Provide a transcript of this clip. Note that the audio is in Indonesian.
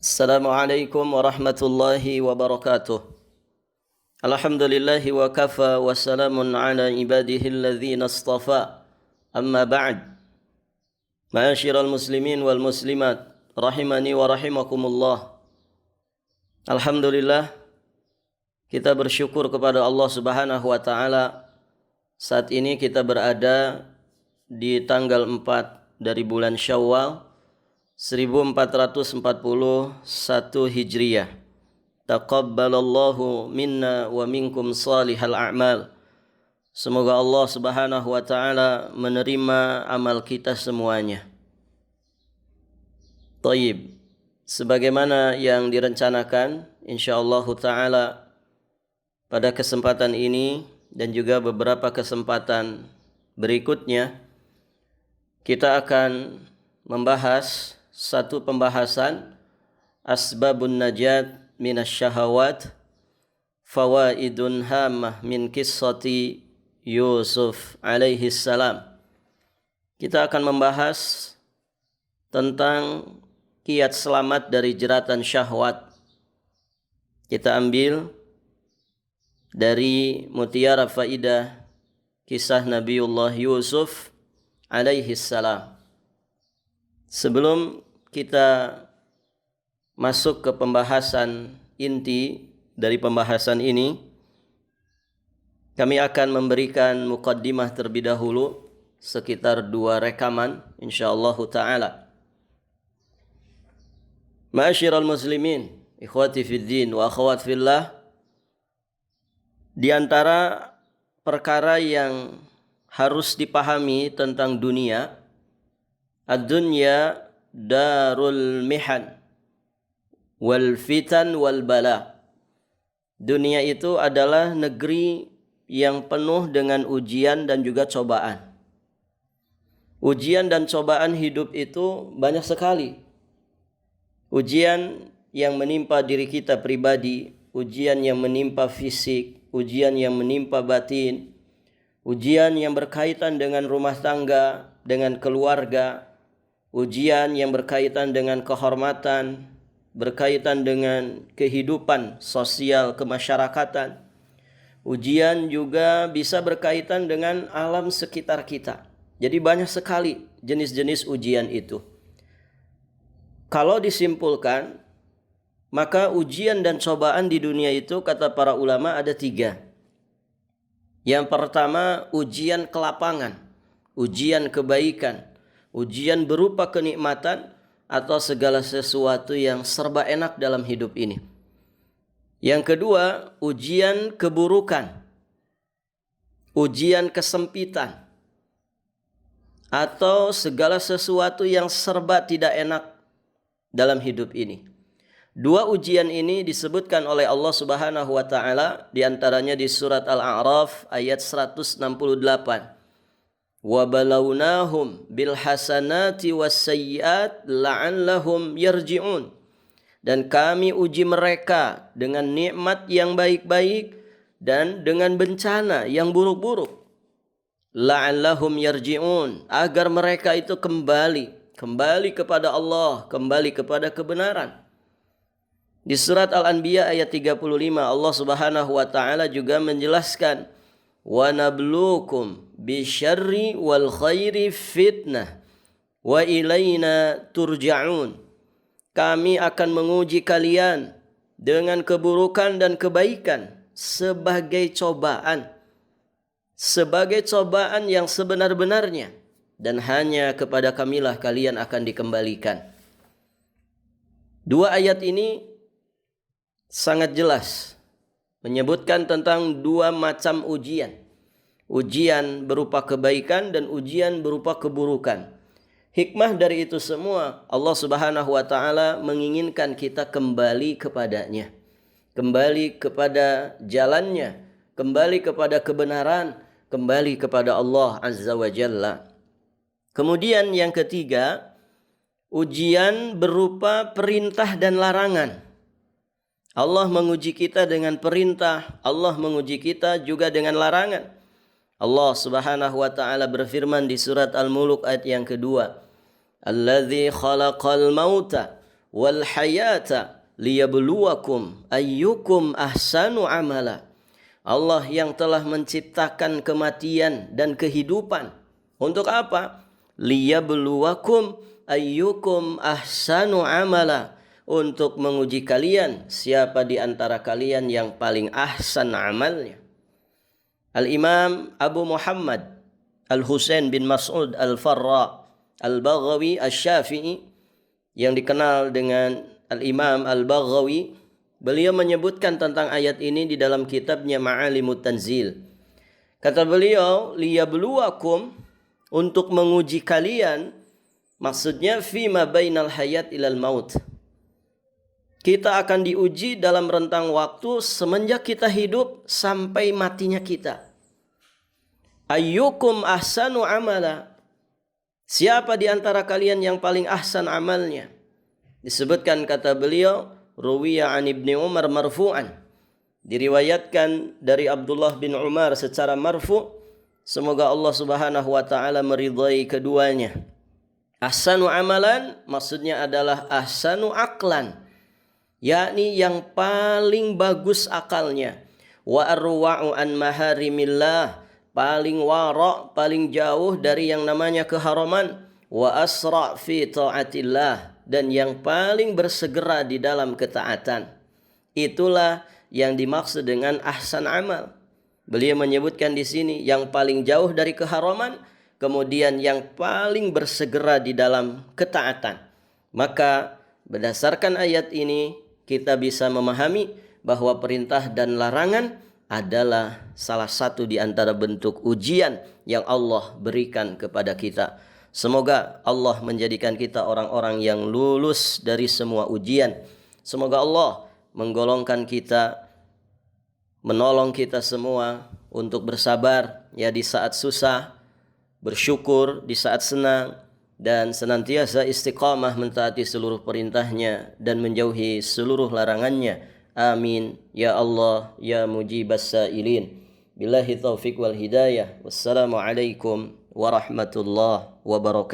Assalamualaikum warahmatullahi wabarakatuh. Alhamdulillahi wa kafa wa salamun ala ibadihi alladhina istafa. Amma ba'd. Ma'asyiral muslimin wal muslimat rahimani wa rahimakumullah. Alhamdulillah, kita bersyukur kepada Allah Subhanahu wa taala. Saat ini kita berada di tanggal 4 dari bulan Syawal 1441 Hijriyah. Taqabbalallahu minna wa minkum salihal a'mal. Semoga Allah Subhanahu wa taala menerima amal kita semuanya. Thayyib. Sebagaimana yang direncanakan, insyaallah taala pada kesempatan ini dan juga beberapa kesempatan berikutnya kita akan membahas satu pembahasan asbabun najat minasyahawat, fawaidun hamah min qissati Yusuf alaihi salam. Kita akan membahas tentang kiat selamat dari jeratan syahwat. Kita ambil dari mutiara faidah kisah Nabiullah Yusuf alaihi salam. Sebelum kita masuk ke pembahasan inti dari pembahasan ini, kami akan memberikan muqaddimah terlebih dahulu sekitar 2 rekaman insyaallah taala. Ma'asyiral muslimin, ikhwati fid din wa akhwat fillah, di antara perkara yang harus dipahami tentang dunia, ad-dunya darul mihan wal fitan wal bala. Dunia itu adalah negeri yang penuh dengan ujian dan juga cobaan. Ujian dan cobaan hidup itu banyak sekali. Ujian yang menimpa diri kita pribadi, ujian yang menimpa fisik, ujian yang menimpa batin, ujian yang berkaitan dengan rumah tangga, dengan keluarga, ujian yang berkaitan dengan kehormatan, berkaitan dengan kehidupan sosial kemasyarakatan. Ujian juga bisa berkaitan dengan alam sekitar kita. Jadi banyak sekali jenis-jenis ujian itu. Kalau disimpulkan, maka ujian dan cobaan di dunia itu kata para ulama ada 3. Yang pertama, ujian kelapangan, ujian kebaikan, ujian berupa kenikmatan atau segala sesuatu yang serba enak dalam hidup ini. Yang kedua, ujian keburukan, ujian kesempitan, atau segala sesuatu yang serba tidak enak dalam hidup ini. 2 ujian ini disebutkan oleh Allah Subhanahu wa taala, di antaranya di surat Al-A'raf ayat 168. Wa balawnahum bil hasanati was sayyiat la'allahum yarji'un. Dan kami uji mereka dengan nikmat yang baik-baik dan dengan bencana yang buruk-buruk. La'allahum yarji'un, agar mereka itu kembali kepada Allah, kembali kepada kebenaran. Di surat Al-Anbiya ayat 35 Allah Subhanahu wa taala juga menjelaskan, wa nabluukum bisyarri wal khairi fitnah wa ilaina turja'un. Kami akan menguji kalian dengan keburukan dan kebaikan sebagai cobaan yang sebenar-benarnya, dan hanya kepada kamilah kalian akan dikembalikan. 2 ayat ini sangat jelas menyebutkan tentang 2 macam ujian. Ujian berupa kebaikan dan ujian berupa keburukan. Hikmah dari itu semua, Allah Subhanahu wa taala menginginkan kita kembali kepadanya, kembali kepada jalannya, kembali kepada kebenaran, kembali kepada Allah Azza wa Jalla. Kemudian yang ketiga, ujian berupa perintah dan larangan. Allah menguji kita dengan perintah, Allah menguji kita juga dengan larangan. Allah Subhanahu wa taala berfirman di surat Al-Mulk ayat yang kedua, Alladzi khalaqal mauta wal hayata liyabluwakum ayyukum ahsanu amala. Allah yang telah menciptakan kematian dan kehidupan. Untuk apa? Liyabluwakum ayyukum ahsanu amala. Untuk menguji kalian, siapa di antara kalian yang paling ahsan amalnya. Al-Imam Abu Muhammad Al-Husain bin Mas'ud Al-Farra Al-Baghawi Asy-Syafi'i, yang dikenal dengan Al-Imam Al-Baghawi, beliau menyebutkan tentang ayat ini di dalam kitabnya Ma'alimut Tanzil. Kata beliau, liyabluwakum, untuk menguji kalian, maksudnya fima bainal hayat ilal maut. Kita akan diuji dalam rentang waktu semenjak kita hidup sampai matinya kita. Ayyukum ahsanu amala. Siapa di antara kalian yang paling ahsan amalnya? Disebutkan kata beliau, ruwiya an Ibni Umar marfu'an. Diriwayatkan dari Abdullah bin Umar secara marfu'. Semoga Allah Subhanahu wa taala meridhai keduanya. Ahsanu amalan maksudnya adalah ahsanu aqlan, yakni yang paling bagus akalnya. Wa arwa'u an maharimillah, paling wara', paling jauh dari yang namanya keharaman. Wa asra' fi ta'atillah, dan yang paling bersegera di dalam ketaatan. Itulah yang dimaksud dengan ahsan amal. Beliau menyebutkan di sini yang paling jauh dari keharaman, kemudian yang paling bersegera di dalam ketaatan. Maka berdasarkan ayat ini kita bisa memahami bahwa perintah dan larangan adalah salah satu di antara bentuk ujian yang Allah berikan kepada kita. Semoga Allah menjadikan kita orang-orang yang lulus dari semua ujian. Semoga Allah menggolongkan kita, menolong kita semua untuk bersabar ya di saat susah, bersyukur di saat senang, dan senantiasa istiqamah mentaati seluruh perintahnya dan menjauhi seluruh larangannya. Amin ya Allah ya mujibas sailin. Billahi taufiq wal hidayah. Wassalamualaikum warahmatullahi wabarakatuh.